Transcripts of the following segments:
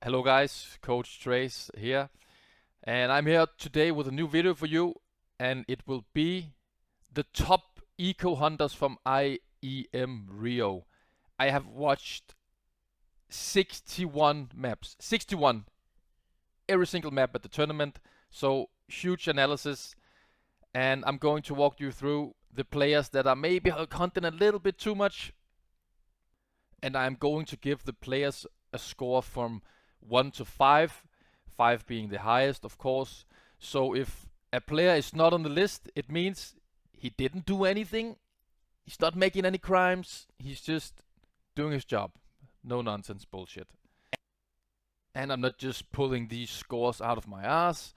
Hello guys, Coach Trace here, and I'm here today with a new video for you, and it will be the top eco hunters from IEM Rio. I have watched 61 maps, 61, every single map at the tournament, so huge analysis, and I'm going to walk you through the players that are maybe hunting a little bit too much, and I'm going to give the players a score from 1 to 5, 5 being the highest, of course. So if a player is not on the list, it means he didn't do anything, he's not making any crimes, he's just doing his job. No nonsense bullshit. And I'm not just pulling these scores out of my ass.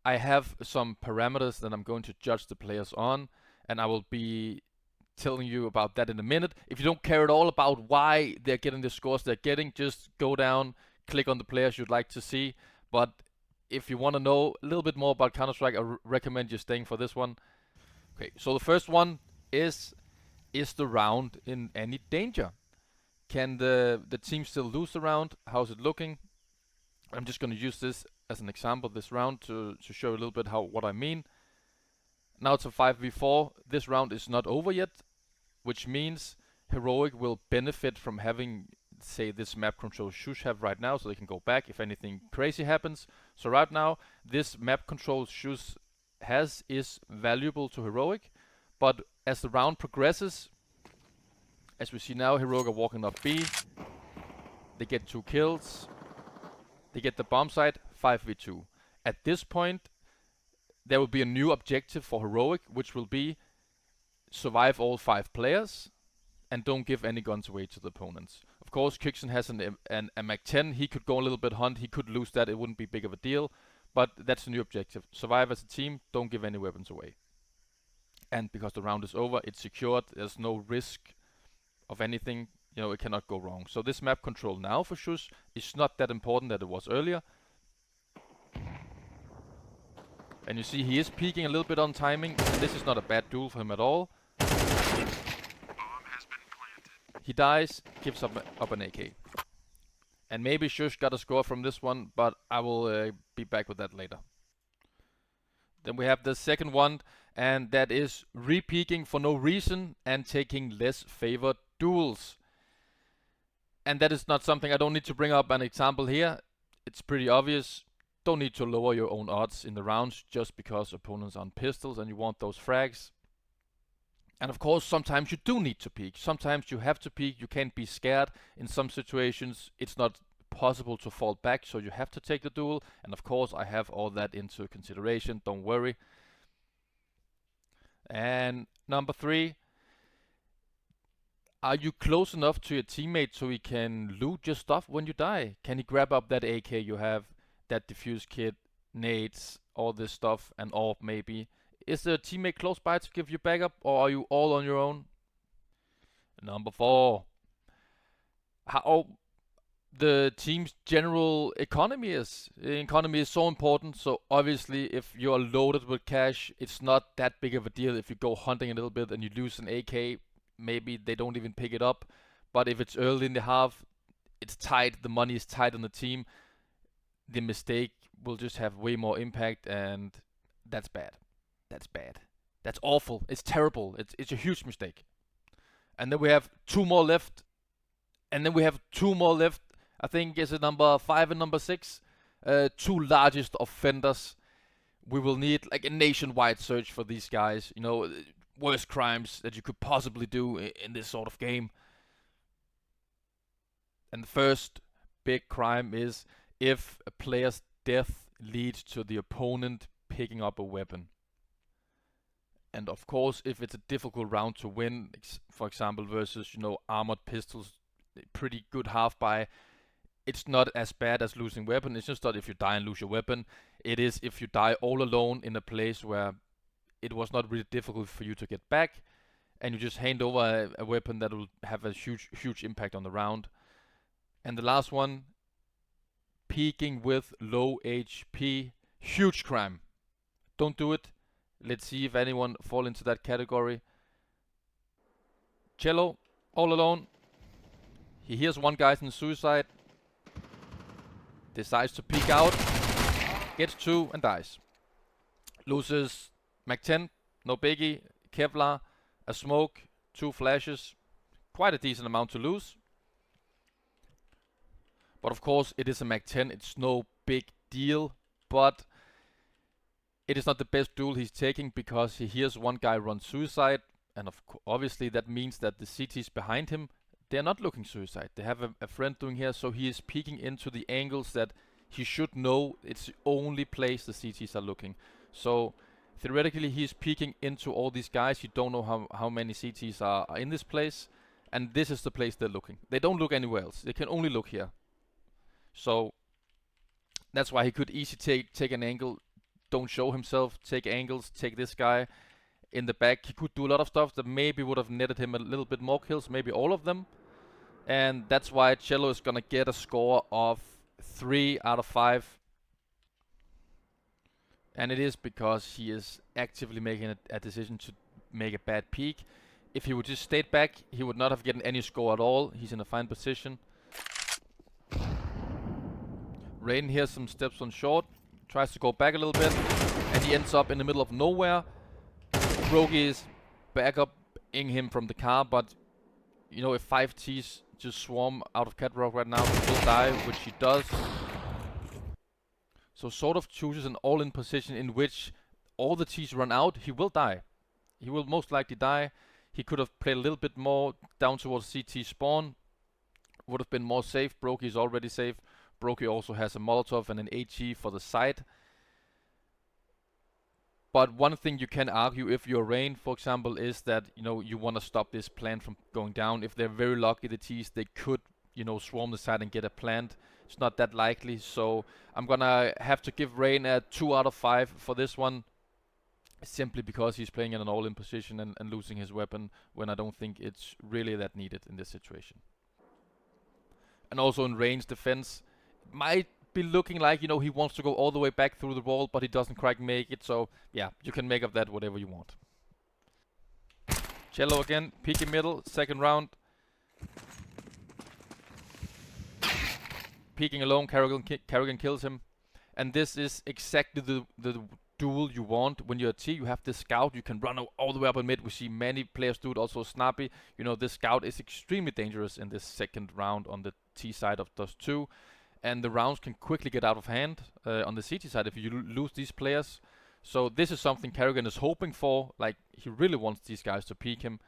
I have some parameters that I'm going to judge the players on, and I will be telling you about that in a minute. If you don't care at all about why they're getting the scores they're getting, just go down, click on the players you'd like to see. But if you want to know a little bit more about Counter-Strike, I recommend you staying for this one. Okay, so the first one is the round in any danger? Can the team still lose the round? How's it looking? I'm just going to use this as an example this round to show a little bit what I mean. Now it's a 5v4. This round is not over yet, which means Heroic will benefit from having, say, this map control sjuush have right now, so they can go back if anything crazy happens. So right now, this map control sjuush has is valuable to Heroic, but as the round progresses, as we see now, Heroic are walking up B. They get 2 kills. They get the bomb site, 5v2. At this point, there will be a new objective for Heroic, which will be survive all 5 players and don't give any guns away to the opponents. Of course, xertion has a Mac 10. He could go a little bit hunt. He could lose that. It wouldn't be big of a deal. But that's the new objective. Survive as a team. Don't give any weapons away. And because the round is over, it's secured. There's no risk of anything. You know, it cannot go wrong. So this map control now for sjuush is not that important that it was earlier. And you see he is peeking a little bit on timing. And this is not a bad duel for him at all. He dies, gives up an AK. And maybe sjuush got a score from this one, but I will be back with that later. Then we have the second one, and that is repeaking for no reason and taking less favored duels. And that is not something I don't need to bring up an example here. It's pretty obvious. Don't need to lower your own odds in the rounds just because opponents are on pistols and you want those frags. And of course, sometimes you do need to peek. Sometimes you have to peek. You can't be scared. In some situations, it's not possible to fall back, so you have to take the duel. And of course, I have all that into consideration. Don't worry. And number 3, are you close enough to your teammate so he can loot your stuff when you die? Can he grab up that AK you have, that defuse kit, nades, all this stuff, and AWP maybe? Is the teammate close by to give you backup, or are you all on your own? Number 4, how the team's general economy is. Economy is so important, so obviously if you are loaded with cash, it's not that big of a deal if you go hunting a little bit and you lose an AK. Maybe they don't even pick it up. But if it's early in the half, it's tight, the money is tight on the team, the mistake will just have way more impact, and that's bad. That's bad. That's awful. It's terrible. It's a huge mistake. And then we have 2 more left. And then we have 2 more left. I think is it number 5 and number 6. 2 largest offenders. We will need like a nationwide search for these guys. You know, worst crimes that you could possibly do in this sort of game. And the first big crime is if a player's death leads to the opponent picking up a weapon. And of course, if it's a difficult round to win, for example, versus, you know, armored pistols, pretty good half by, it's not as bad as losing weapon. It's just that if you die and lose your weapon, it is if you die all alone in a place where it was not really difficult for you to get back, and you just hand over a weapon that will have a huge impact on the round. And the last one, peeking with low HP, huge crime. Don't do it. Let's see if anyone fall into that category. Chelo, all alone. He hears one guy in suicide. decides to peek out, gets 2 and dies. Loses Mag 10, no biggie, Kevlar, a smoke, 2 flashes, quite a decent amount to lose. But of course it is a Mag 10, it's no big deal, but it is not the best duel he's taking because he hears one guy run suicide, and obviously that means that the CTs behind him, they're not looking suicide. They have a friend doing here, so he is peeking into the angles that he should know it's the only place the CTs are looking. So theoretically he's peeking into all these guys. You don't know how many CTs are in this place, and this is the place they're looking. They don't look anywhere else. They can only look here. So that's why he could easily take an angle, don't show himself, take angles, take this guy in the back. He could do a lot of stuff that maybe would have netted him a little bit more kills, maybe all of them. And that's why chelo is gonna get a score of 3 out of 5. And it is because he is actively making a decision to make a bad peek. If he would just stayed back, he would not have gotten any score at all. He's in a fine position. Rain hears some steps on short, tries to go back a little bit, and he ends up in the middle of nowhere. Broky is back up in him from the car, but you know, if 5 Ts just swarm out of Catrock right now, he will die, which he does. So sort of chooses an all-in position in which all the Ts run out, he will die. He will most likely die. He could have played a little bit more down towards CT spawn. Would have been more safe. Broky is already safe. Broky also has a Molotov and an HE for the side. But one thing you can argue if you're Rain, for example, is that, you know, you want to stop this plant from going down. If they're very lucky, the Ts, they could, you know, swarm the side and get a plant. It's not that likely, so I'm gonna have to give Rain a 2 out of 5 for this one, simply because he's playing in an all-in position and losing his weapon when I don't think it's really that needed in this situation. And also in Rain's defense, it might be looking like, you know, he wants to go all the way back through the wall, but he doesn't quite make it, so yeah, you can make of that whatever you want. Chelo again, peeking middle, second round. Peeking alone, Karrigan kills him. And this is exactly the duel you want. When you're a T, you have this scout, you can run all the way up in mid. We see many players do it, also Snappy. You know, this scout is extremely dangerous in this second round on the T side of Dust 2. And the rounds can quickly get out of hand on the CT side if you lose these players. So this is something Karrigan is hoping for. Like, he really wants these guys to peek him.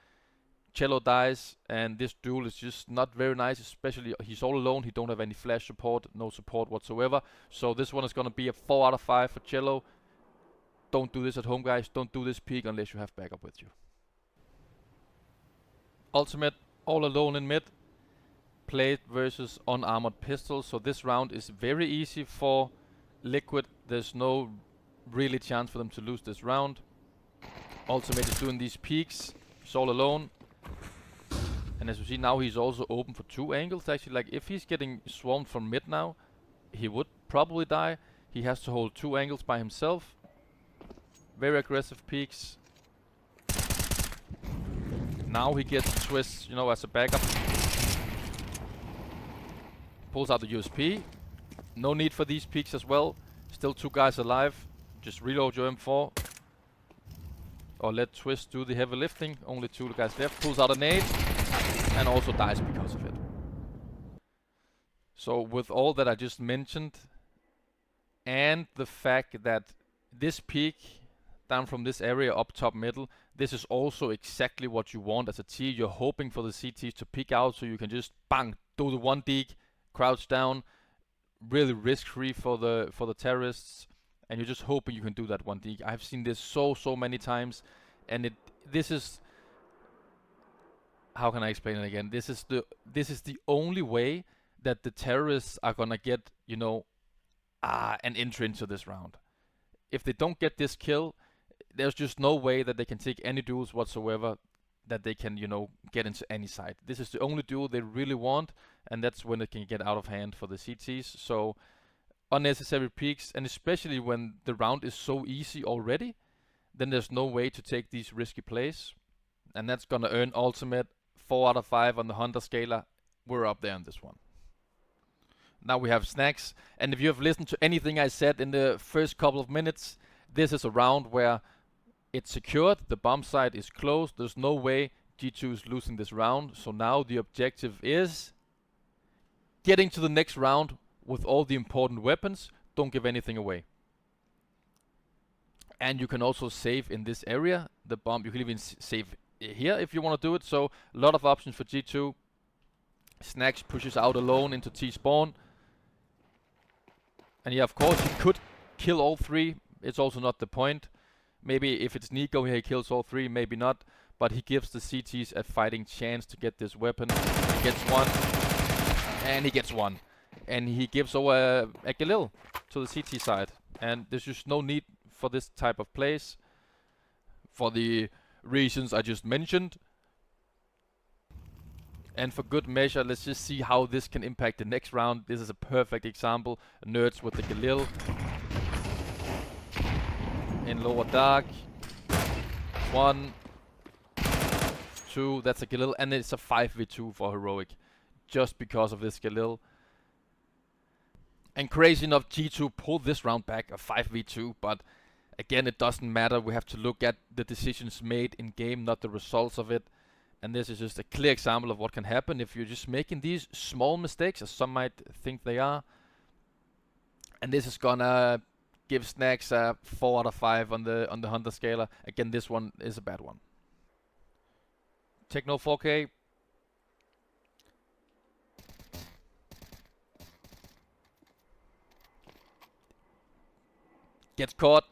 Chelo dies, and this duel is just not very nice, especially he's all alone. He don't have any flash support, no support whatsoever. So this one is going to be a 4 out of 5 for Chelo. Don't do this at home, guys. Don't do this peek unless you have backup with you. Ultimate, all alone in mid. Played versus unarmored pistols. So this round is very easy for Liquid. There's no really chance for them to lose this round. Ultimate is doing these peeks. He's all alone. And as you see now, he's also open for 2 angles. Actually, like, if he's getting swarmed from mid now, he would probably die. He has to hold 2 angles by himself. Very aggressive peeks. Now he gets twists, you know, as a backup. Pulls out the USP. No need for these peeks as well. Still 2 guys alive. Just reload your M4. Or let Twist do the heavy lifting. Only 2 guys left. Pulls out a nade. And also dies because of it. So with all that I just mentioned, and the fact that this peek down from this area up top middle, this is also exactly what you want as a T. You're hoping for the CTs to peek out so you can just bang, do the 1 deke, crouch down, really risk free for the terrorists, and you're just hoping you can do that 1 deke. I've seen this so many times, and this is, how can I explain it again? This is the only way that the terrorists are gonna get, you know, an entry into this round. If they don't get this kill, there's just no way that they can take any duels whatsoever, that they can, you know, get into any side. This is the only duel they really want, and that's when it can get out of hand for the CTs. So unnecessary peeks, and especially when the round is so easy already, then there's no way to take these risky plays, and that's gonna earn ultimate 4 out of 5 on the Hunter scaler. We're up there on this one. Now we have snax. And if you have listened to anything I said in the first couple of minutes, this is a round where it's secured, the bomb site is closed, there's no way G2 is losing this round. So now the objective is getting to the next round with all the important weapons. Don't give anything away. And you can also save in this area. The bomb, you can even save here if you want to do it. So a lot of options for G2. Snax pushes out alone into T-spawn. And yeah, of course, he could kill all three. It's also not the point. Maybe if it's Nico, he kills all three, maybe not. But he gives the CTs a fighting chance to get this weapon. He gets one. And he gets one. And he gives over a Galil to the CT side. And there's just no need for this type of plays, for the reasons I just mentioned. And for good measure, let's just see how this can impact the next round. This is a perfect example. Nertz with the Galil in lower dark. 1, 2, that's a Galil, and it's a 5v2 for heroic, just because of this Galil. And crazy enough, G2 pulled this round back, a 5v2, but again, it doesn't matter. We have to look at the decisions made in game, not the results of it. And this is just a clear example of what can happen if you're just making these small mistakes, as some might think they are. And this is gonna give snax a 4 out of 5 on the Hunter scaler. Again, this one is a bad one. Techno 4K. Gets caught.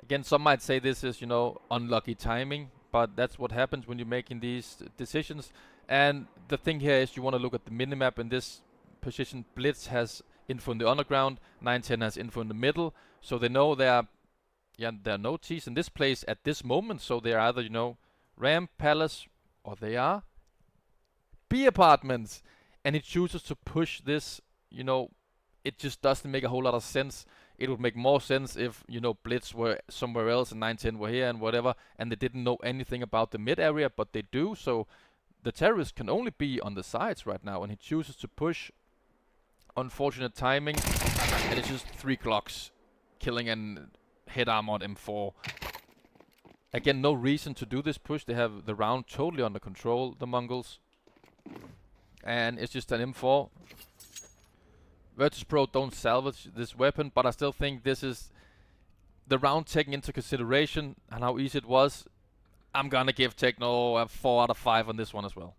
Again, some might say this is, you know, unlucky timing, but that's what happens when you're making these decisions. And the thing here is you want to look at the minimap. In this position, Blitz has info in the underground, 910 has info in the middle, so they know there are no T's in this place at this moment, so they're either, you know, Ramp, Palace, or they are B apartments. And he chooses to push this, you know, it just doesn't make a whole lot of sense. It would make more sense if, you know, Blitz were somewhere else and 910 were here and whatever, and they didn't know anything about the mid area, but they do. So the terrorists can only be on the sides right now, and he chooses to push. Unfortunate timing, and it's just 3 clocks, killing an head armored M4. Again, no reason to do this push. They have the round totally under control, the MongolZ. And it's just an M4. Virtus.pro don't salvage this weapon, but I still think this is the round taking into consideration and how easy it was. I'm gonna give Techno a 4 out of 5 on this one as well.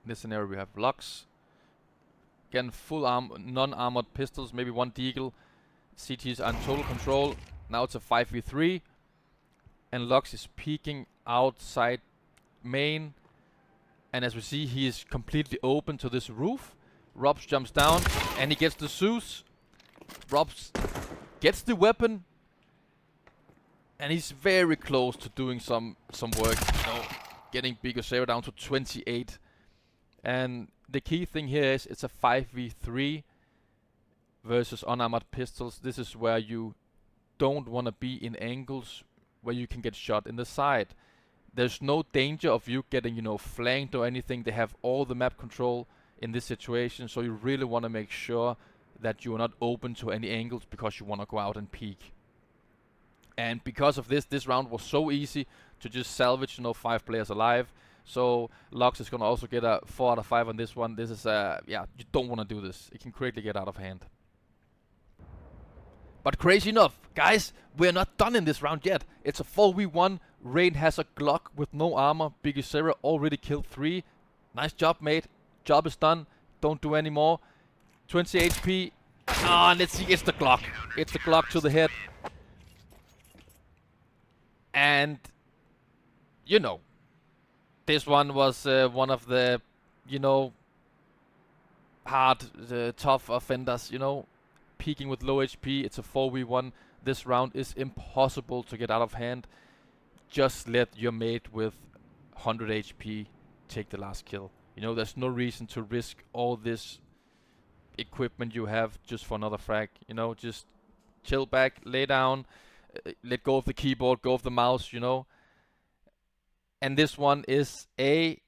In this scenario we have Lux. Again, full non-armored pistols, maybe one deagle. CTs are in total control. Now it's a 5v3. And Lux is peeking outside main. And as we see, he is completely open to this roof. Robs jumps down, and he gets the sjuush. Robs gets the weapon, and he's very close to doing some work. You know, getting biguzera down to 28. And the key thing here is it's a 5v3 versus unarmored pistols. This is where you don't want to be in angles where you can get shot in the side. There's no danger of you getting, you know, flanked or anything. They have all the map control in this situation, so you really want to make sure that you are not open to any angles because you want to go out and peek. And because of this round was so easy to just salvage, you know, 5 players alive. So Lux is gonna also get a 4 out of 5 on this one. This is yeah, you don't want to do this. It can quickly get out of hand. But crazy enough, guys, we're not done in this round yet. It's a 4v1. Rain has a Glock with no armor. biguzera already killed 3. Nice job, mate. Job is done. Don't do any more. 20 HP. Ah, and let's see. It's the Glock. It's the Glock to the head. And, you know, this one was one of the, you know, hard, tough offenders, you know. Peeking with low HP. It's a 4v1. This round is impossible to get out of hand. Just let your mate with 100 HP take the last kill. You know, there's no reason to risk all this equipment you have just for another frag. You know, just chill back, lay down, let go of the keyboard, go of the mouse, you know. And this one is we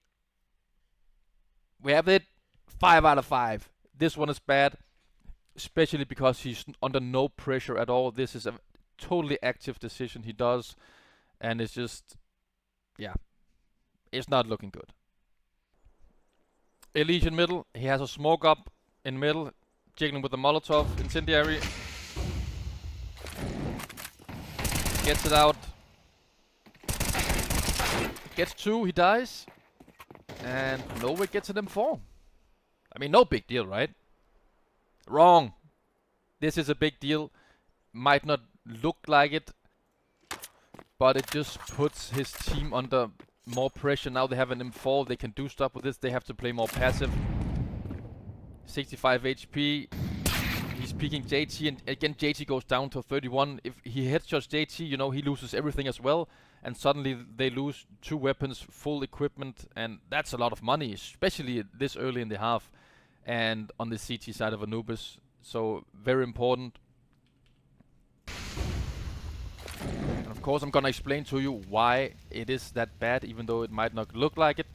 have it 5 out of 5. This one is bad, especially because he's under no pressure at all. This is a totally active decision he does, and it's just, yeah, it's not looking good. Elige in middle. He has a smoke up in middle, jiggling with the Molotov incendiary. Gets it out. Gets 2, he dies. And Nova gets an M4. I mean, no big deal, right? Wrong. This is a big deal. Might not look like it, but it just puts his team under more pressure. Now they have an M4, they can do stuff with this, they have to play more passive. 65 HP, he's peeking JT, and again JT goes down to 31. If he headshots JT, you know, he loses everything as well, and suddenly they lose 2 weapons, full equipment, and that's a lot of money, especially this early in the half, and on the CT side of Anubis, so very important. And of course I'm gonna explain to you why it is that bad, even though it might not look like it.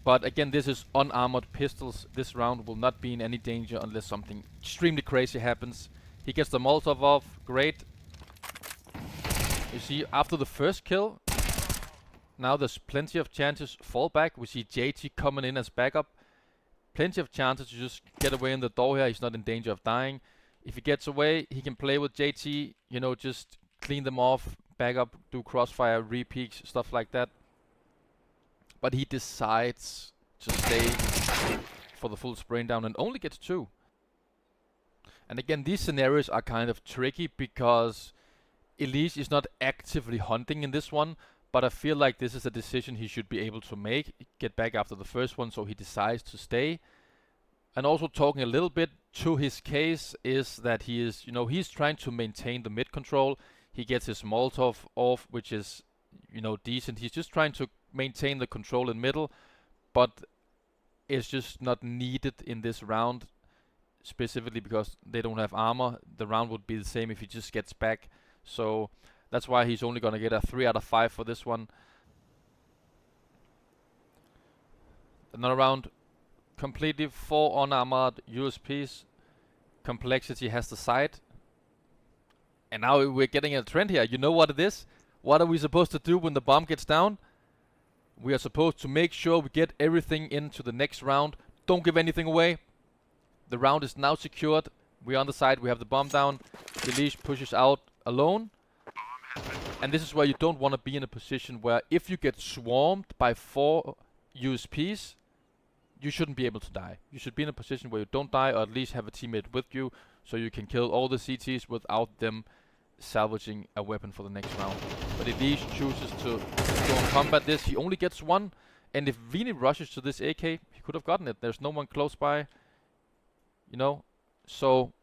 But again, this is unarmored pistols. This round will not be in any danger unless something extremely crazy happens. He gets the Molotov off, great. You see, after the first kill, now there's plenty of chances. Fall back, we see JT coming in as backup. Plenty of chances to just get away in the door here. He's not in danger of dying. If he gets away, he can play with JT, you know, just clean them off, back up, do crossfire, repeaks, stuff like that. But he decides to stay for the full spraying down and only gets 2. And again, these scenarios are kind of tricky because Elige is not actively hunting in this one, but I feel like this is a decision he should be able to make, get back after the first one, so he decides to stay. And also talking a little bit to his case is that he is, you know, he's trying to maintain the mid control. He gets his Molotov off, which is, you know, decent. He's just trying to maintain the control in middle, but it's just not needed in this round, specifically because they don't have armor. The round would be the same if he just gets back, so that's why he's only gonna get a 3 out of 5 for this one. Another round, completely 4 unarmored USPs. Complexity has the side, and now we're getting a trend here. You know what it is? What are we supposed to do when the bomb gets down? We are supposed to make sure we get everything into the next round. Don't give anything away. The round is now secured. We're on the side. We have the bomb down. Elige pushes out alone. And this is where you don't want to be in a position where if you get swarmed by 4 USPs, you shouldn't be able to die. You should be in a position where you don't die, or at least have a teammate with you, so you can kill all the CTs without them salvaging a weapon for the next round. But Elige chooses to go and combat this. He only gets 1, and if Vini rushes to this AK, he could have gotten it. There's no one close by, you know. So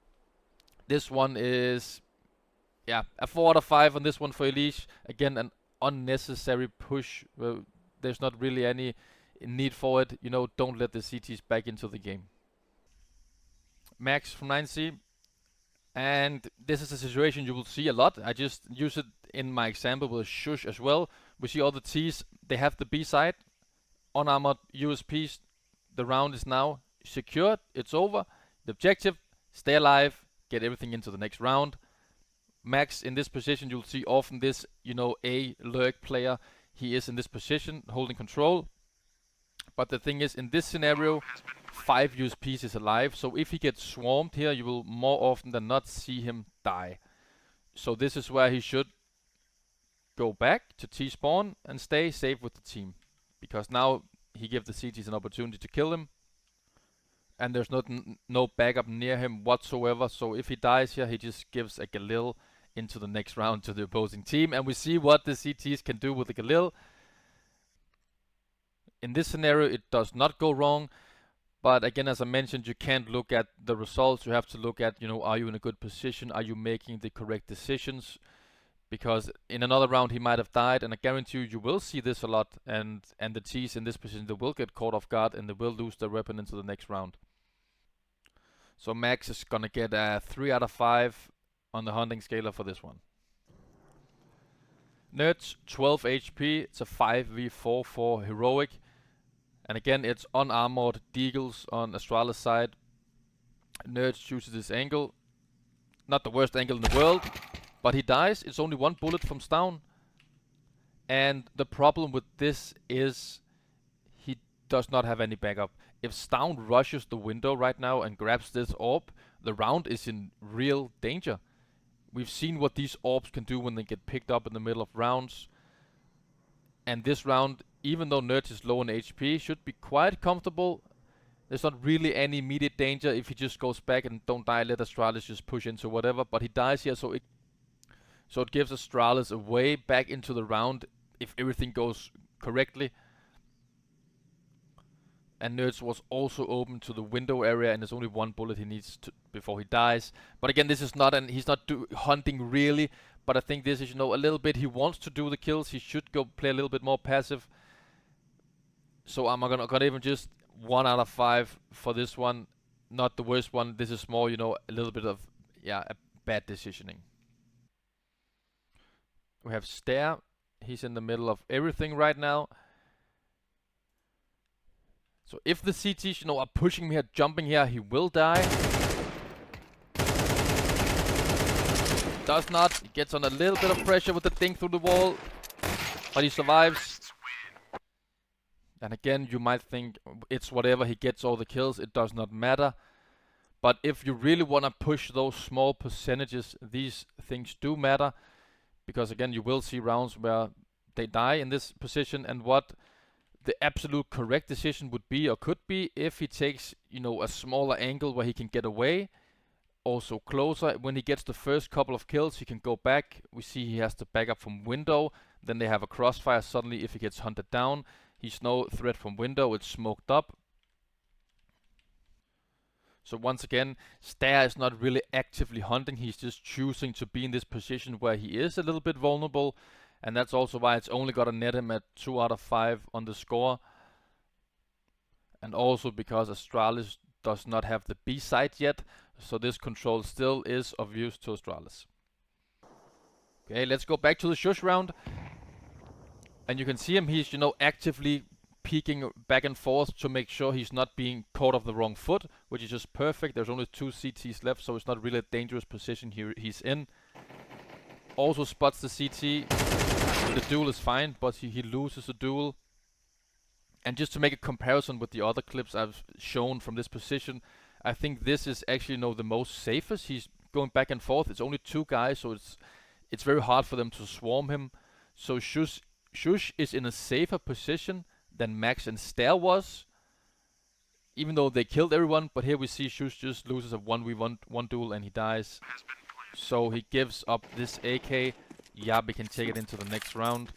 this one is, yeah, a 4 out of 5 on this one for Elige. Again, an unnecessary push. There's not really any need for it. You know, don't let the CTs back into the game. Max from 9C. And this is a situation you will see a lot. I just use it in my example with sjuush as well. We see all the T's, they have the B side, unarmored USPs. The round is now secured, it's over. The objective, stay alive, get everything into the next round. Max in this position, you'll see often this, you know, a lurk player. He is in this position, holding control. But the thing is, in this scenario, 5 USPs is alive, so if he gets swarmed here, you will more often than not see him die. So this is where he should go back to T-spawn and stay safe with the team, because now he gives the CTs an opportunity to kill him, and there's no backup near him whatsoever. So if he dies here, he just gives a Galil into the next round to the opposing team, and we see what the CTs can do with the Galil. In this scenario, it does not go wrong. But again, as I mentioned, you can't look at the results. You have to look at, you know, are you in a good position? Are you making the correct decisions? Because in another round, he might have died. And I guarantee you, you will see this a lot. And the T's in this position, they will get caught off guard and they will lose their weapon into the next round. So Max is going to get a 3 out of 5 on the hunting scaler for this one. Nertz, 12 HP. It's a 5v4 for heroic. And again, it's unarmored deagles on Astralis side. Nertz chooses this angle. Not the worst angle in the world, but he dies. It's only one bullet from staehr. And the problem with this is he does not have any backup. If staehr rushes the window right now and grabs this orb, the round is in real danger. We've seen what these orbs can do when they get picked up in the middle of rounds. And this round, even though Nertz is low on HP, should be quite comfortable. There's not really any immediate danger if he just goes back and don't die, let Astralis just push into whatever. But he dies here, so it gives Astralis a way back into the round if everything goes correctly. And Nertz was also open to the window area, and there's only one bullet he needs to before he dies. But again, this is not he's not hunting really. But I think this is, you know, a little bit, he wants to do the kills. He should go play a little bit more passive. So I'm gonna even just 1 out of 5 for this one. Not the worst one. This is more, you know, a little bit of, yeah, a bad decisioning. We have staehr. He's in the middle of everything right now. So if the CTs, you know, are pushing me here, jumping here, he will die. Does not. He gets on a little bit of pressure with the thing through the wall, but he survives. And again, you might think it's whatever, he gets all the kills, it does not matter. But if you really want to push those small percentages, these things do matter. Because again, you will see rounds where they die in this position, and what the absolute correct decision would be, or could be, if he takes, you know, a smaller angle where he can get away. Also closer, when he gets the first couple of kills, he can go back. We see he has to back up from window. Then they have a crossfire suddenly if he gets hunted down. He's no threat from window, it's smoked up. So once again, staehr is not really actively hunting. He's just choosing to be in this position where he is a little bit vulnerable. And that's also why it's only got to net him at 2 out of 5 on the score. And also because Astralis does not have the B side yet. So this control still is of use to Astralis. Okay, let's go back to the sjuush round. And you can see him, he's, you know, actively peeking back and forth to make sure he's not being caught off the wrong foot, which is just perfect. There's only 2 CTs left, so it's not really a dangerous position he's in. Also spots the CT. The duel is fine, but he loses the duel. And just to make a comparison with the other clips I've shown from this position, I think this is actually, you know, the most safest. He's going back and forth. It's only 2 guys, so it's very hard for them to swarm him. So sjuush is in a safer position than Max and staehr was, even though they killed everyone. But here we see sjuush just loses a 1v1 duel and he dies. So he gives up this AK. Yabi can take it into the next round.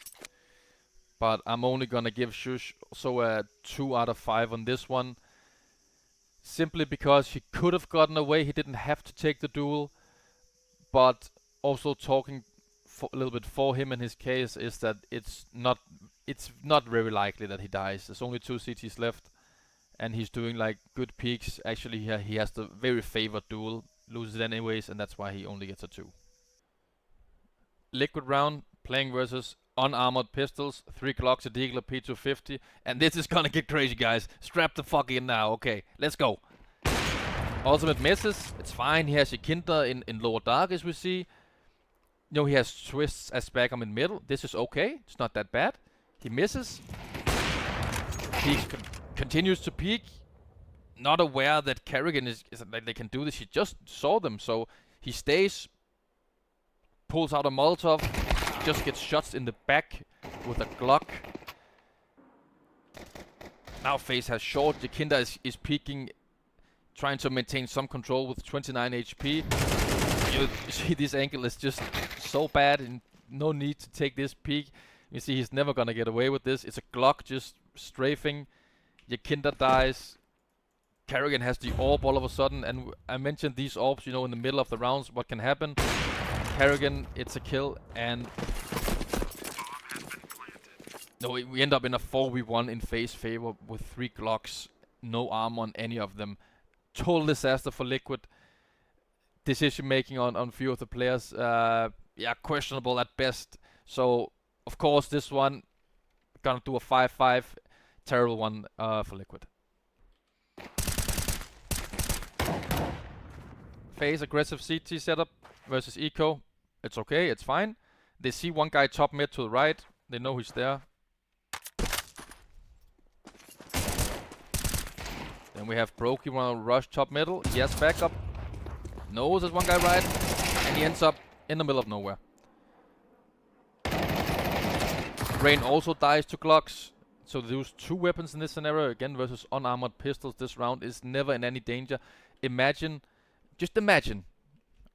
But I'm only gonna give sjuush also a 2 out of 5 on this one. Simply because he could have gotten away. He didn't have to take the duel. But also talking a little bit for him in his case is that it's not very likely that he dies. There's only 2 CTs left, and he's doing like good peaks. Actually, he has the very favored duel, loses it anyways, and that's why he only gets a 2. Liquid round, playing versus unarmored pistols, 3 Glocks, a Deagler, P250, and this is gonna get crazy, guys. Strap the fuck in now. Okay, let's go. Ultimate misses. It's fine. He has yekindar in lower dark, as we see. You know, he has twists as Spagum in middle. This is okay. It's not that bad. He misses. He continues to peek. Not aware that Kerrigan is like they can do this. He just saw them, so he stays. Pulls out a Molotov. Just gets shots in the back with a Glock. Now FaZe has short. Yekindar is peeking, trying to maintain some control with 29 HP. You see this angle is just so bad and no need to take this peek. You see he's never gonna get away with this. It's a Glock just strafing. Yekindar dies. Kerrigan has the orb all of a sudden, and I mentioned these orbs, you know, in the middle of the rounds, what can happen. Kerrigan, it's a kill, and no, we end up in a 4v1 in FaZe favor with 3 Glocks, no armor on any of them. Total disaster for Liquid. Decision making on few of the players, yeah, questionable at best. So of course this one gonna do a 5-5, terrible one for Liquid. FaZe aggressive CT setup versus Eco. It's okay, it's fine. They see one guy top mid to the right. They know he's there. Then we have broky wanna rush top middle. He has backup. Knows there's one guy right. And he ends up in the middle of nowhere. Rain also dies to Glocks. So they use 2 weapons in this scenario. Again, versus unarmored pistols. This round is never in any danger. Imagine, just imagine,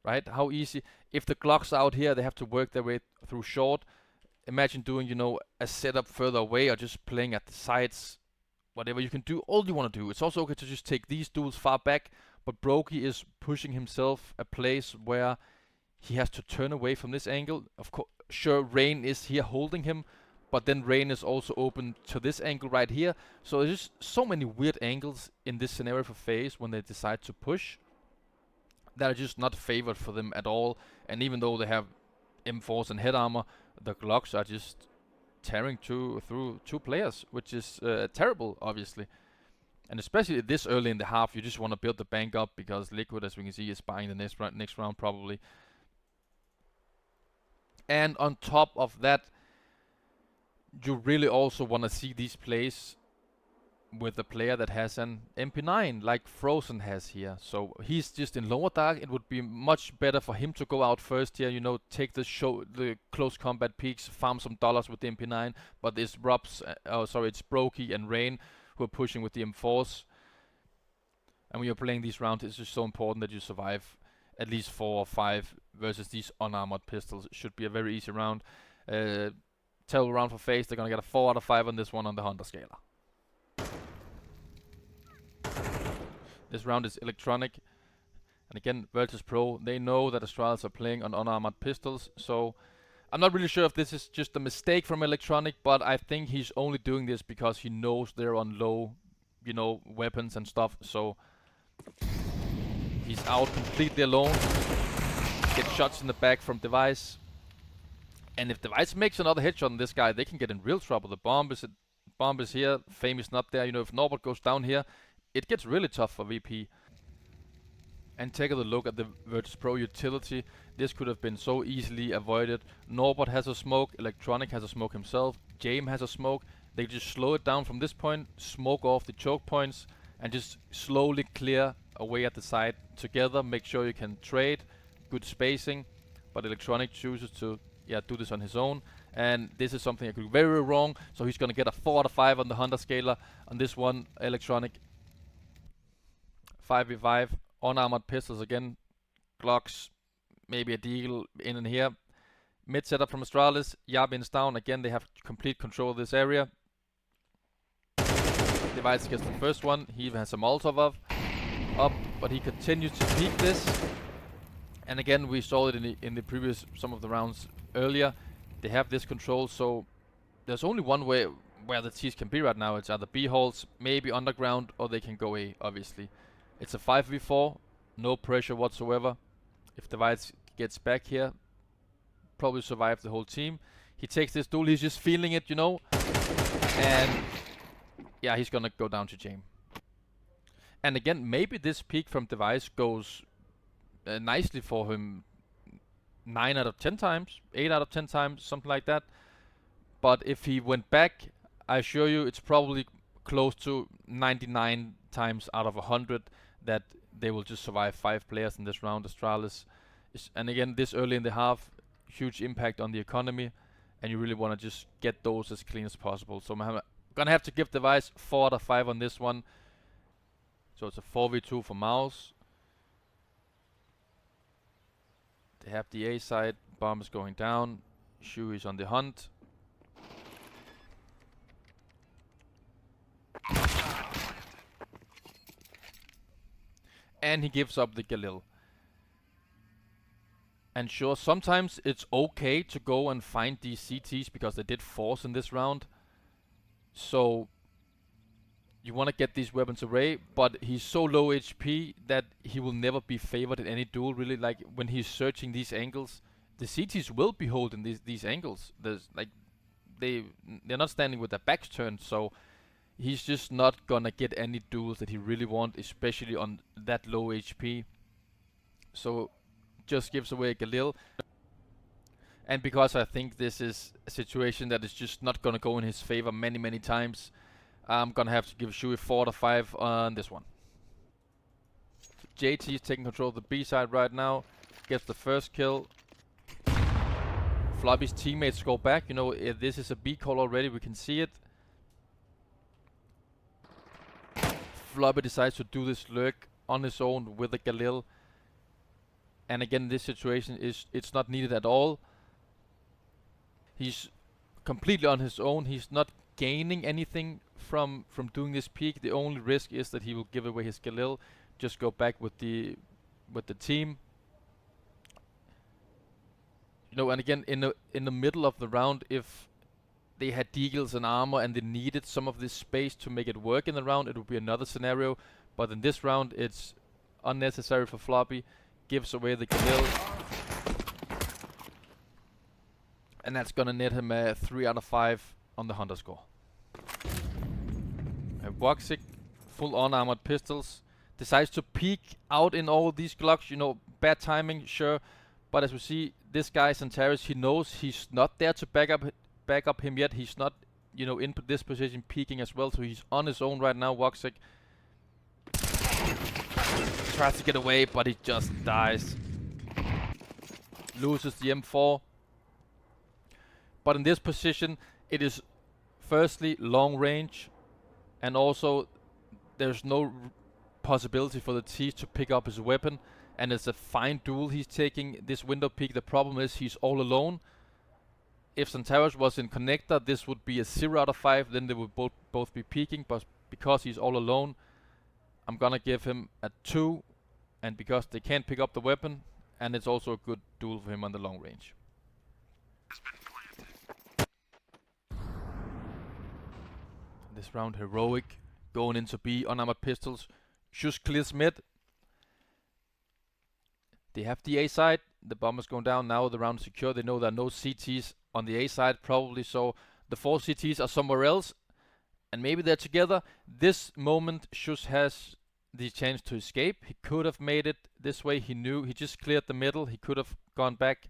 right? How easy. If the Glocks are out here, they have to work their way through short. Imagine doing, you know, a setup further away or just playing at the sides. Whatever you can do, all you want to do. It's also okay to just take these duels far back. But broky is pushing himself a place where he has to turn away from this angle. Of course, sure, Rain is here holding him. But then Rain is also open to this angle right here. So there's just so many weird angles in this scenario for FaZe when they decide to push that are just not favored for them at all. And even though they have M4s and head armor, the Glocks are just tearing through 2 players, which is terrible, obviously. And especially this early in the half, you just want to build the bank up because Liquid, as we can see, is buying the next round probably. And on top of that, you really also want to see these plays with a player that has an MP9 like Frozen has here. So he's just in lower dark. It would be much better for him to go out first here, you know, take the close combat peaks, farm some dollars with the MP9. But it's it's broky and Rain who are pushing with the M4s. And when you're playing these rounds, it's just so important that you survive at least 4 or 5 versus these unarmored pistols. It should be a very easy round. Terrible round for FaZe. They're gonna get a 4 out of 5 on this one on the Hunter scaler. This round is electronic. And again, Virtus.pro, they know that Astralis are playing on unarmored pistols. So I'm not really sure if this is just a mistake from electronic, but I think he's only doing this because he knows they're on low, you know, weapons and stuff. So he's out completely alone. Gets shots in the back from Device. And if Device makes another headshot on this guy, they can get in real trouble. The bomb is here. Fame is not there. You know, if Norbert goes down here, it gets really tough for VP. And take a look at the Virtus.pro utility. This could have been so easily avoided. Norbert has a smoke. Electronic has a smoke himself. Jame has a smoke. They just slow it down from this point, smoke off the choke points, and just slowly clear away at the side together. Make sure you can trade. Good spacing. But Electronic chooses to do this on his own, and this is something that could be very wrong. So he's gonna get a 4 out of 5 on the Hunter scaler on this one. Electronic 5v5 unarmored pistols again. Glocks, maybe a deagle in and here. Mid setup from Astralis. Yabin's down again. They have complete control of this area. Device gets the first one. He even has a Molotov up, but he continues to peek this. And again, we saw it in the previous some of the rounds earlier. They have this control, so there's only one way where the T's can be right now. It's either B halls, maybe underground, or they can go A, obviously. It's a 5v4, no pressure whatsoever. If Device gets back here, probably survive the whole team. He takes this duel, he's just feeling it, you know. And yeah, he's gonna go down to Jame. And again, maybe this peek from Device goes nicely for him 9 out of 10 times, 8 out of 10 times, something like that. But if he went back, I assure you it's probably close to 99 times out of 100 that they will just survive 5 players in this round. Astralis and again, this early in the half, huge impact on the economy, and you really want to just get those as clean as possible. So I'm gonna have to give Device 4 out of 5 on this one. So it's a 4v2 for MOUZ. They have the A side, bomb is going down, sjuuhy is on the hunt. And he gives up the Galil. And sure, sometimes it's okay to go and find these CTs because they did force in this round. So you want to get these weapons away, but he's so low HP that he will never be favored in any duel, really. Like when he's searching these angles, the CTs will be holding these angles. There's like they're not standing with their backs turned, so he's just not gonna get any duels that he really wants, especially on that low HP. so just gives away Galil. And because I think this is a situation that is just not gonna go in his favor many times, I'm gonna have to give sjuuhy 4 out of 5 on this one. So JT is taking control of the B side right now, gets the first kill. Floppy's teammates go back. You know, this is a B call already, we can see it. Floppy decides to do this lurk on his own with a Galil. And again, this situation it's not needed at all. He's completely on his own. He's not gaining anything from doing this peek. The only risk is that he will give away his Galil. Just go back with the team. You know, and again, in the middle of the round, if they had deagles and armor and they needed some of this space to make it work in the round, it would be another scenario. But in this round, it's unnecessary for Floppy. Gives away the Galil. And that's gonna net him a 3 out of 5 on the Hunter score. Woxic, full on-armored pistols. Decides to peek out in all these Glocks. You know, bad timing, sure. But as we see, this guy, Santaris, he knows he's not there to back up him yet. He's not, you know, in this position peeking as well. So he's on his own right now, Woxic. Tries to get away, but he just dies. Loses the M4. But in this position, it is firstly long range, and also there's no possibility for the T to pick up his weapon, and it's a fine duel he's taking this window peek. The problem is he's all alone. If Santaris was in connector, this would be a 0 out of 5, then they would both be peeking, but because he's all alone, I'm gonna give him a 2, and because they can't pick up the weapon, and it's also a good duel for him on the long range. This round, Heroic going into B, unarmored pistols. sjuush clears mid. They have the A side. The bomb is going down. Now the round is secure. They know there are no CTs on the A side, probably. So the 4 CTs are somewhere else. And maybe they're together. This moment, sjuush has the chance to escape. He could have made it this way. He knew. He just cleared the middle. He could have gone back,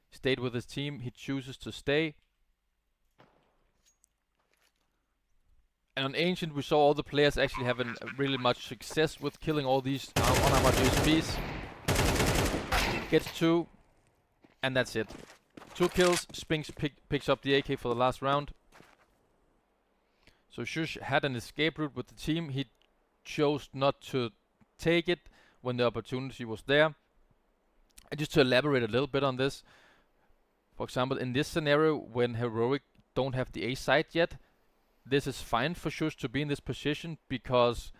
stayed with his team. He chooses to stay. And on Ancient, we saw all the players actually having really much success with killing all these unarmored USPs. Gets 2, and that's it. 2 kills. Spinks picks up the AK for the last round. So sjuush had an escape route with the team. He chose not to take it when the opportunity was there. And just to elaborate a little bit on this, for example, in this scenario, when Heroic don't have the A side yet, this is fine for sjuush to be in this position, because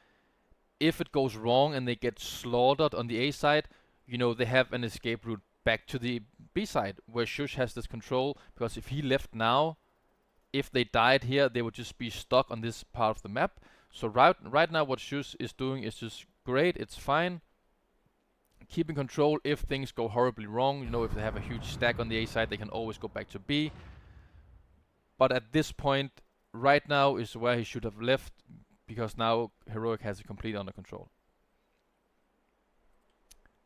if it goes wrong and they get slaughtered on the A side, you know, they have an escape route back to the B side, where sjuush has this control, because if he left now, if they died here, they would just be stuck on this part of the map. So right now what sjuush is doing is just great, it's fine. Keeping control if things go horribly wrong. You know, if they have a huge stack on the A side, they can always go back to B. But at this point, right now is where he should have left, because now Heroic has it completely under control.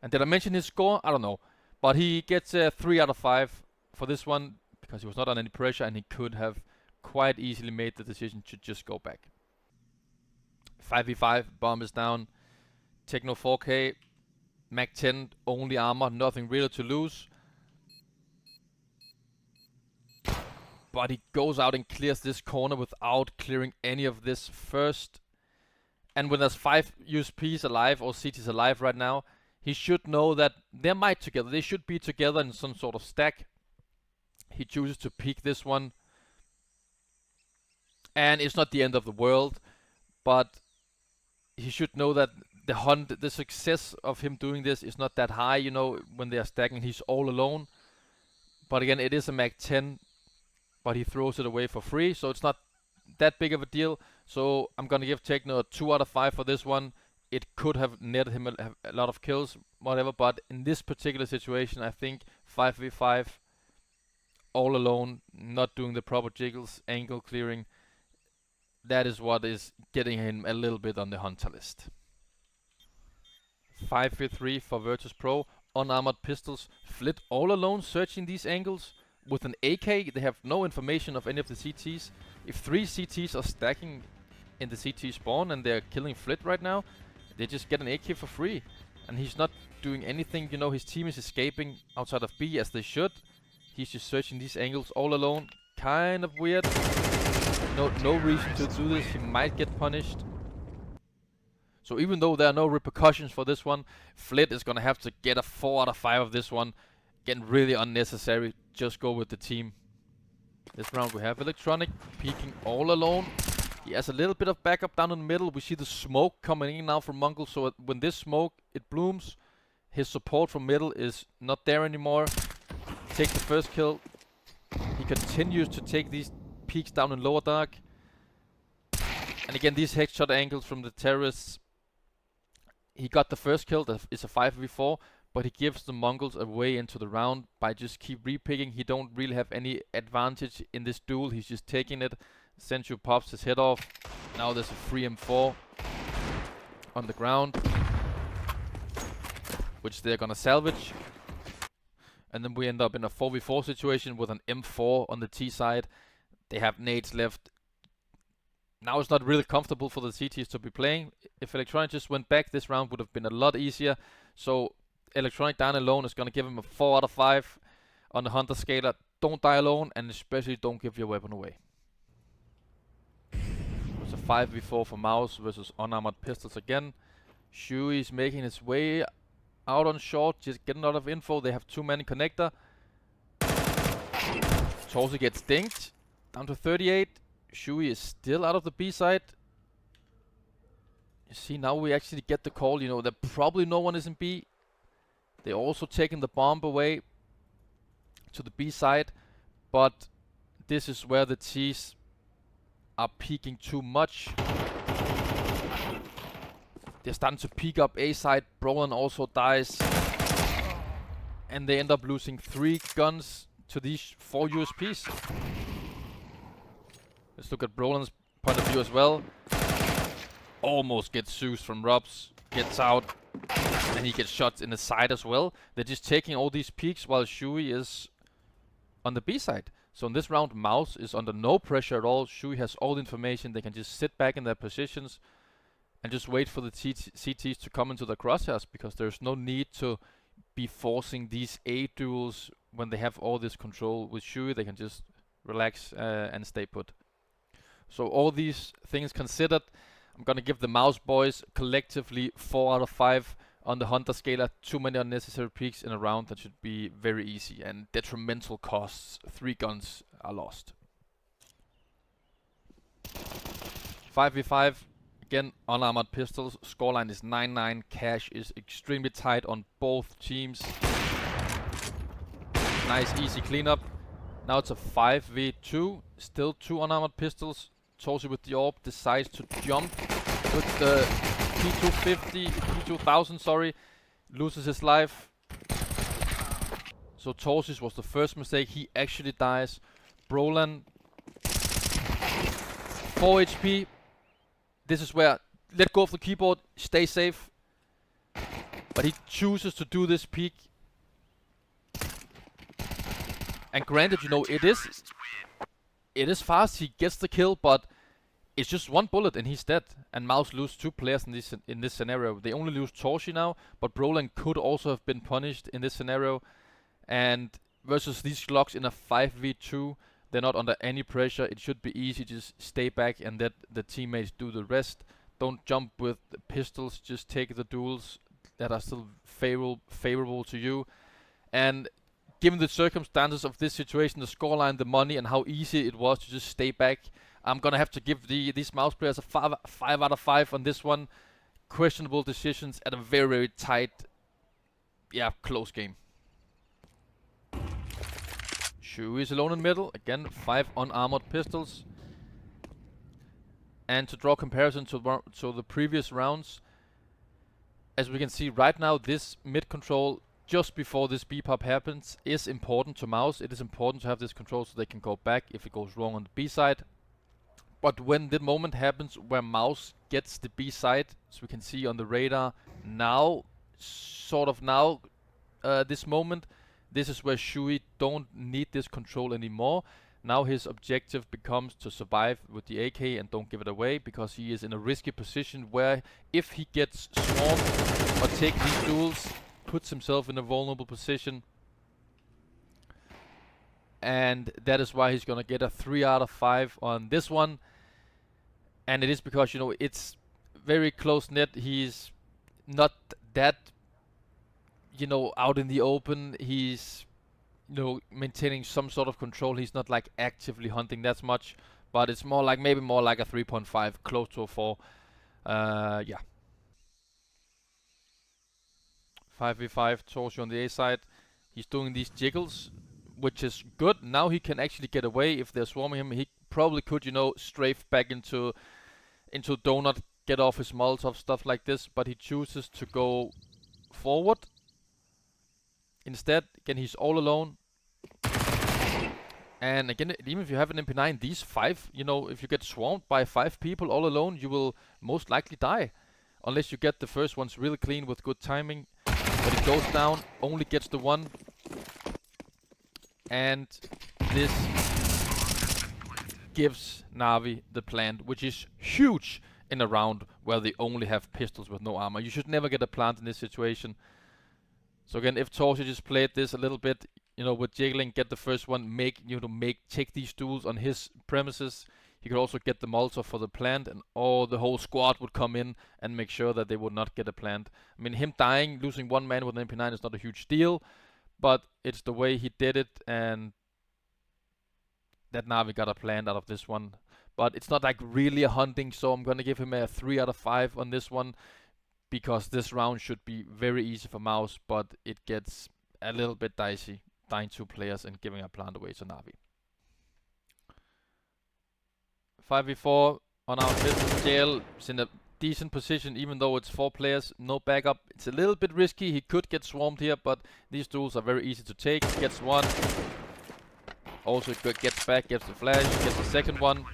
And did I mention his score? I don't know. But he gets a 3 out of 5 for this one, because he was not under any pressure and he could have quite easily made the decision to just go back. 5v5, bomb is down. Techno 4K, Mag 10, only armor, nothing really to lose. But he goes out and clears this corner without clearing any of this first. And when there's 5 USPs alive or CTs alive right now, he should know that they might together. They should be together in some sort of stack. He chooses to peek this one. And it's not the end of the world, but he should know that the success of him doing this is not that high, you know, when they are stacking. He's all alone. But again, it is a Mag 10. But he throws it away for free, so it's not that big of a deal. So I'm gonna give Techno a 2 out of 5 for this one. It could have netted him a lot of kills, whatever, but in this particular situation, I think 5v5, all alone, not doing the proper jiggles, angle clearing, that is what is getting him a little bit on the hunter list. 5v3 for Virtus.pro, unarmored pistols. Flit all alone searching these angles. With an AK, they have no information of any of the CTs. If 3 CTs are stacking in the CT spawn and they're killing Flit right now, they just get an AK for free. And he's not doing anything, you know, his team is escaping outside of B as they should. He's just searching these angles all alone. Kind of weird. No reason to do this, he might get punished. So even though there are no repercussions for this one, Flit is gonna have to get a 4 out of 5 of this one. Getting really unnecessary, just go with the team. This round we have Electronic peeking all alone. He has a little bit of backup down in the middle. We see the smoke coming in now from MongolZ, so when this smoke, it blooms. His support from middle is not there anymore. Take the first kill. He continues to take these peaks down in lower dark. And again, these headshot angles from the terrorists. He got the first kill, that is a 5v4, but he gives the MongolZ a way into the round by just keep repicking. He don't really have any advantage in this duel, he's just taking it. sjuush pops his head off. Now there's a free M4 on the ground, which they're gonna salvage. And then we end up in a 4v4 situation with an M4 on the T side. They have nades left. Now it's not really comfortable for the CTs to be playing. If Electronic just went back, this round would have been a lot easier. So Electronic down alone is going to give him a 4 out of 5 on the Hunter scaler. Don't die alone, and especially don't give your weapon away. It's a 5v4 for MOUZ versus unarmored pistols again. Siuhy is making his way out on short, just getting a lot of info. They have 2 man connector. Torzsi gets dinked, down to 38. Siuhy is still out of the B side. You see, now we actually get the call, you know, that probably no one is in B. They're also taking the bomb away to the B side, but this is where the T's are peeking too much. They're starting to peek up A side. Brollan also dies, and they end up losing 3 guns to these 4 USPs. Let's look at Brollan's point of view as well. Almost gets sjuush from Robs, gets out, and he gets shot in the side as well. They're just taking all these peaks while Siuhy is on the B side. So in this round, MOUZ is under no pressure at all. Siuhy has all the information. They can just sit back in their positions and just wait for the CTs to come into the crosshairs, because there's no need to be forcing these A duels when they have all this control. With Siuhy, they can just relax and stay put. So all these things considered, I'm gonna give the MOUZ boys collectively 4 out of 5 on the Hunter scaler. Too many unnecessary peaks in a round that should be very easy, and detrimental costs. 3 guns are lost. 5v5, again unarmored pistols. Scoreline is 9-9. Cash is extremely tight on both teams. Nice easy cleanup. Now it's a 5v2. Still 2 unarmored pistols. Torzsi with the orb decides to jump with the P2000, sorry, loses his life. So Torzsi's was the first mistake. He actually dies. Brollan, 4 HP. This is where, let go of the keyboard, stay safe. But he chooses to do this peek. And granted, you know, it is fast, he gets the kill, but it's just 1 bullet and he's dead. And MOUZ lose 2 players in this scenario. They only lose Torzsi now, but Brollan could also have been punished in this scenario. And versus these Glocks in a 5v2, they're not under any pressure. It should be easy, just stay back and let the teammates do the rest. Don't jump with the pistols, just take the duels that are still favorable to you. And given the circumstances of this situation, the scoreline, the money, and how easy it was to just stay back, I'm gonna have to give these MOUZ players a 5 out of 5 on this one. Questionable decisions at a very, very tight, close game. Siuhy is alone in middle. Again, 5 unarmored pistols. And to draw comparison to the previous rounds, as we can see right now, this mid control just before this B pop happens is important to MOUZ. It is important to have this control so they can go back if it goes wrong on the B side. But when the moment happens where MOUZ gets the B side, as we can see on the radar now, this moment. This is where sjuuhy don't need this control anymore. Now his objective becomes to survive with the AK and don't give it away, because he is in a risky position where if he gets swarmed or take these duels, puts himself in a vulnerable position. And that is why he's gonna get a 3 out of 5 on this one. And it is because, you know, it's very close knit. He's not that, you know, out in the open. He's, you know, maintaining some sort of control. He's not like actively hunting that much, but it's more like, maybe more like a 3.5, close to a 4. Yeah. 5v5, torzsi on the A side. He's doing these jiggles, which is good. Now he can actually get away if they're swarming him. He probably could, you know, strafe back into donut, get off his Molotov, stuff like this, but he chooses to go forward. Instead, again, he's all alone. And again, even if you have an MP9, these 5, you know, if you get swarmed by 5 people all alone, you will most likely die. Unless you get the first ones really clean with good timing. But it goes down, only gets the 1. And this gives Na'Vi the plant, which is huge in a round where they only have pistols with no armor. You should never get a plant in this situation. So again, if torzsi just played this a little bit, you know, with jiggling, get the first one, take these duels on his premises. He could also get the Molotov for the plant, and the whole squad would come in and make sure that they would not get a plant. I mean, him dying, losing 1 man with an MP9 is not a huge deal, but it's the way he did it, and that Na'Vi got a plant out of this one. But it's not like really a hunting, so I'm gonna give him a 3 out of 5 on this one, because this round should be very easy for MOUZ, but it gets a little bit dicey, dying 2 players and giving a plant away to Na'Vi. 5v4 on our mid. Jail is in a decent position, even though it's 4 players, no backup. It's a little bit risky. He could get swarmed here, but these duels are very easy to take. Gets 1. Also gets back, gets the flash, gets the second one.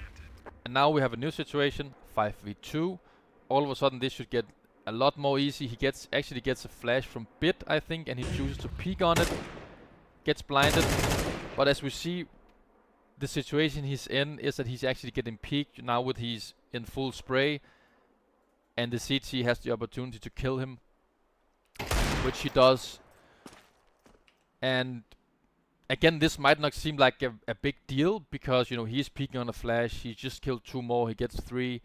And now we have a new situation, 5v2. All of a sudden this should get a lot more easy. He actually gets a flash from Bit, I think, and he chooses to peek on it. Gets blinded. But as we see, the situation he's in is that he's actually getting peeked now with he's in full spray. And the CT has the opportunity to kill him, which he does. And again, this might not seem like a big deal, because, you know, he's peeking on a flash. He just killed 2 more. He gets 3.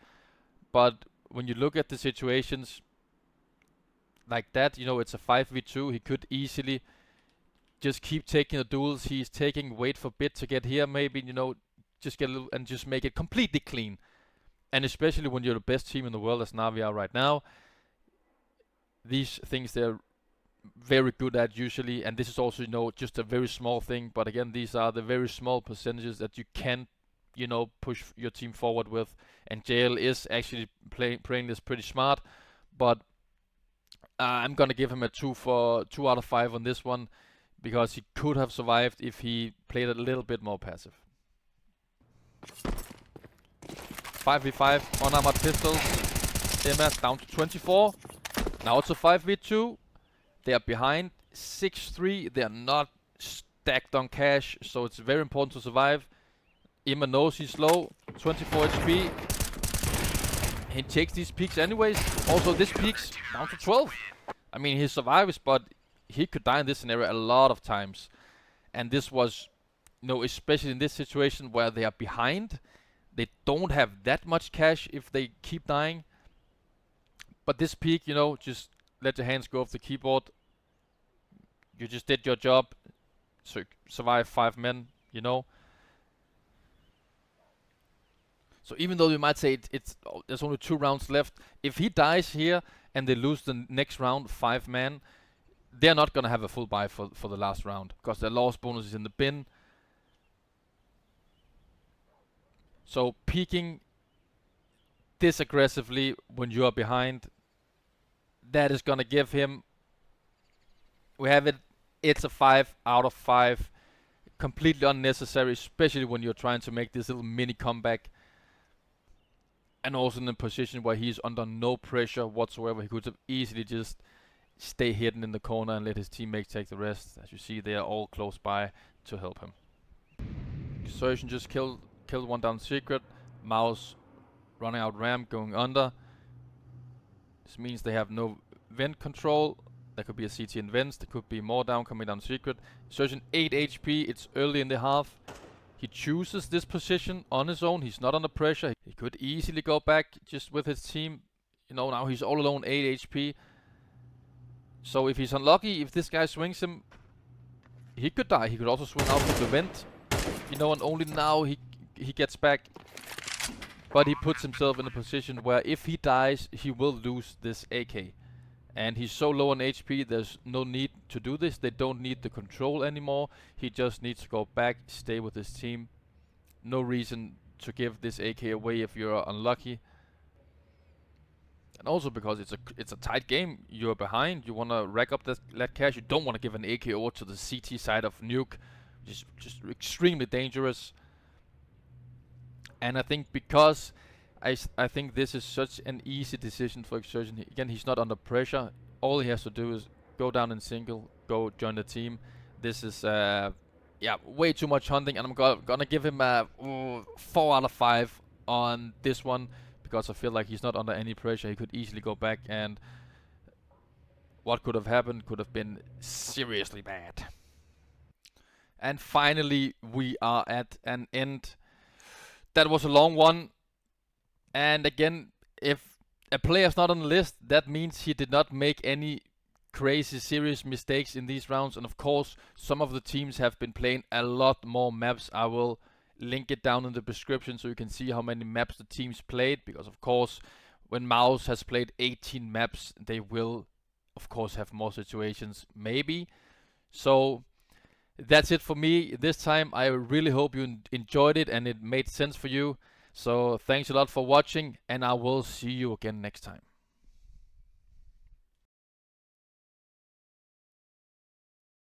But when you look at the situations like that, you know, it's a 5v2. He could easily just keep taking the duels he's taking, wait for Bit to get here, maybe, you know, just get a little and just make it completely clean. And especially when you're the best team in the world, as Na'Vi are right now, these things they're very good at usually. And this is also, you know, just a very small thing, but again, these are the very small percentages that you can, you know, push your team forward with. And Jail is actually playing this pretty smart, but I'm gonna give him a 2 out of 5 on this one, because he could have survived if he played a little bit more passive. 5v5 unarmored pistols. Emma down to 24. Now it's a 5v2. They are behind 6-3. They are not stacked on cash, so it's very important to survive. Emma knows he's low. 24 HP. He takes these peaks anyways. Also, this peaks down to 12. I mean, he survives, but he could die in this scenario a lot of times. And this was, you know, especially in this situation where they are behind, they don't have that much cash if they keep dying. But this peak, you know, just let your hands go off the keyboard. You just did your job, so survive 5 men, you know. So even though you might say there's only 2 rounds left, if he dies here and they lose the next round 5 men, they're not gonna have a full buy for the last round, because their loss bonus is in the bin. So peeking this aggressively when you are behind, that is gonna give him, we have it, it's a 5 out of 5. Completely unnecessary, especially when you're trying to make this little mini comeback. And also in a position where he's under no pressure whatsoever. He could have easily just stay hidden in the corner and let his teammates take the rest. As you see, they are all close by to help him. Xertion just killed one down secret. MOUZ running out ramp, going under. This means they have no vent control. There could be a CT in vents. There could be more down coming down secret. Xertion 8 HP. It's early in the half. He chooses this position on his own. He's not under pressure. He could easily go back just with his team. You know, now he's all alone, 8 HP. So if he's unlucky, if this guy swings him, he could die. He could also swing out from the vent. You know, and only now he gets back. But he puts himself in a position where if he dies, he will lose this AK. And he's so low on HP, there's no need to do this. They don't need the control anymore. He just needs to go back, stay with his team. No reason to give this AK away if you're unlucky. And also because it's a tight game. You're behind. You want to rack up that cash. You don't want to give an AK over to the CT side of Nuke, which is just extremely dangerous. And I think because I think this is such an easy decision for Xertion. Again, he's not under pressure. All he has to do is go down in single, go join the team. This is yeah, way too much hunting, and I'm gonna give him a 4 out of 5 on this one because I feel like he's not under any pressure. He could easily go back, and what could have happened could have been seriously bad. And finally, we are at an end. That was a long one. And again, if a player's not on the list, that means he did not make any crazy serious mistakes in these rounds. And of course, some of the teams have been playing a lot more maps. I will link it down in the description so you can see how many maps the teams played. Because of course, when MOUZ has played 18 maps, they will of course have more situations, maybe. So that's it for me this time. I really hope you enjoyed it and it made sense for you. So thanks a lot for watching, and I will see you again next time.